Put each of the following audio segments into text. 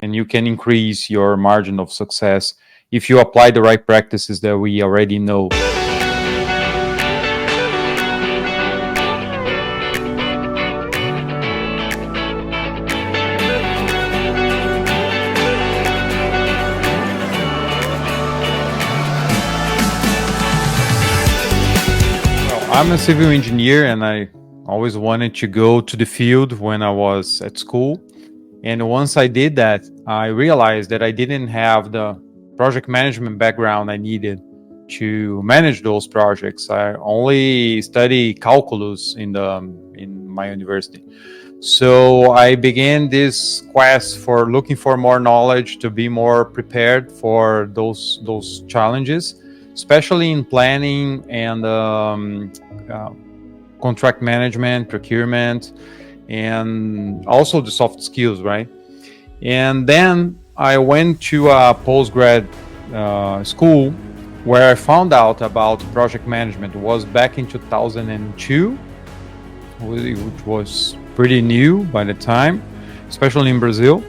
and you can increase your margin of success if you apply the right practices that we already know. I'm a civil engineer, and I always wanted to go to the field when I was at school. And once I did that, I realized that I didn't have the project management background I needed to manage those projects. I only study calculus in my university. So I began this quest for looking for more knowledge to be more prepared for those challenges, especially in planning and uh, contract management, procurement, and also the soft skills, right? And then I went to a postgrad school where I found out about project management. It was back in 2002, which was pretty new by the time, especially in Brazil.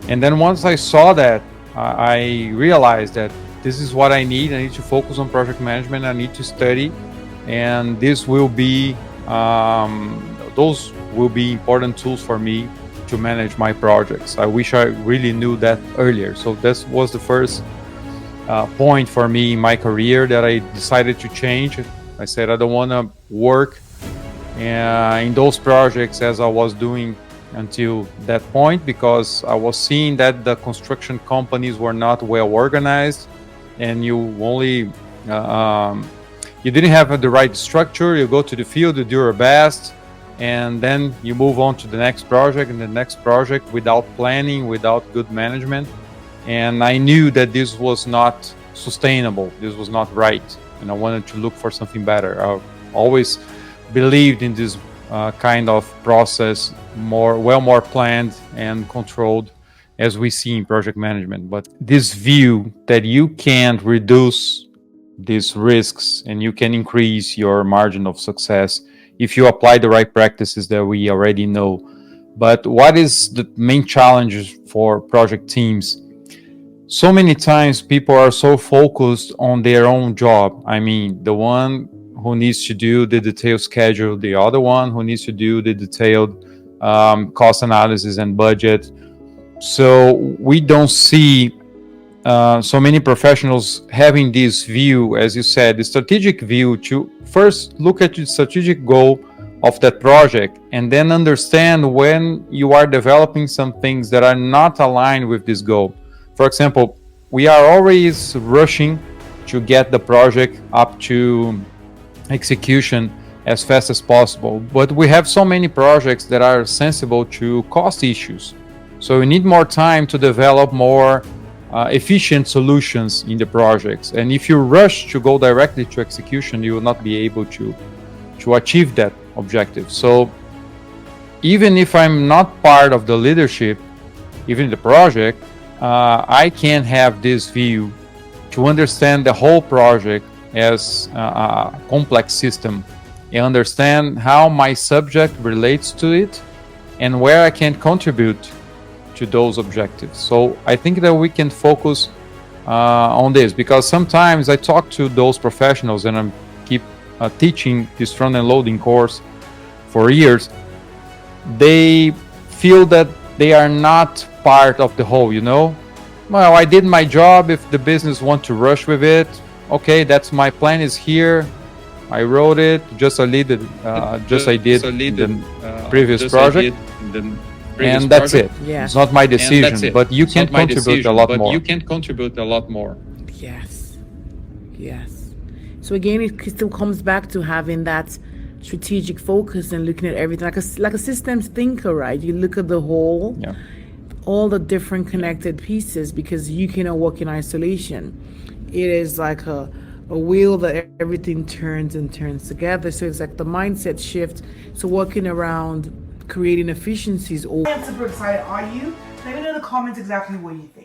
And then once I saw that, I realized that this is what I need. I need to focus on project management. I need to study, and this will be those will be important tools for me to manage my projects. I wish I really knew that earlier. So this was the first point for me in my career that I decided to change. I said I don't want to work in those projects as I was doing until that point, because I was seeing that the construction companies were not well organized, and you only you didn't have the right structure. You go to the field, you do your best, and then you move on to the next project and the next project without planning, without good management. And I knew that this was not sustainable. This was not right, and I wanted to look for something better. I always believed in this kind of process, more planned and controlled, as we see in project management. But this view that you can reduce these risks and you can increase your margin of success if you apply the right practices that we already know. But what is the main challenge for project teams? So many times people are so focused on their own job. I mean, the one who needs to do the detailed schedule, the other one who needs to do the detailed cost analysis and budget. So we don't see so many professionals having this view, as you said, the strategic view, to first look at the strategic goal of that project and then understand when you are developing some things that are not aligned with this goal. For example, we are always rushing to get the project up to execution as fast as possible, but we have so many projects that are sensible to cost issues. So we need more time to develop more efficient solutions in the projects. And if you rush to go directly to execution, you will not be able to achieve that objective. So even if I'm not part of the leadership, even the project, I can have this view to understand the whole project as a complex system and understand how my subject relates to it and where I can contribute to those objectives. So I think that we can focus on this, because sometimes I talk to those professionals, and I keep teaching this front-end loading course for years. They feel that they are not part of the whole, Well, I did my job. If the business want to rush with it, okay, that's my plan is here. I wrote it, just I did in the previous project. And that's it. Yeah. It's not my decision, but you can contribute a lot more. Yes. So again, it still comes back to having that strategic focus and looking at everything like a systems thinker, right? You look at the whole, all the different connected pieces, because you cannot work in isolation. It is like a wheel that everything turns together. So it's like the mindset shift. So working around creating efficiencies. I'm super excited. Are you? Let me know in the comments exactly what you think.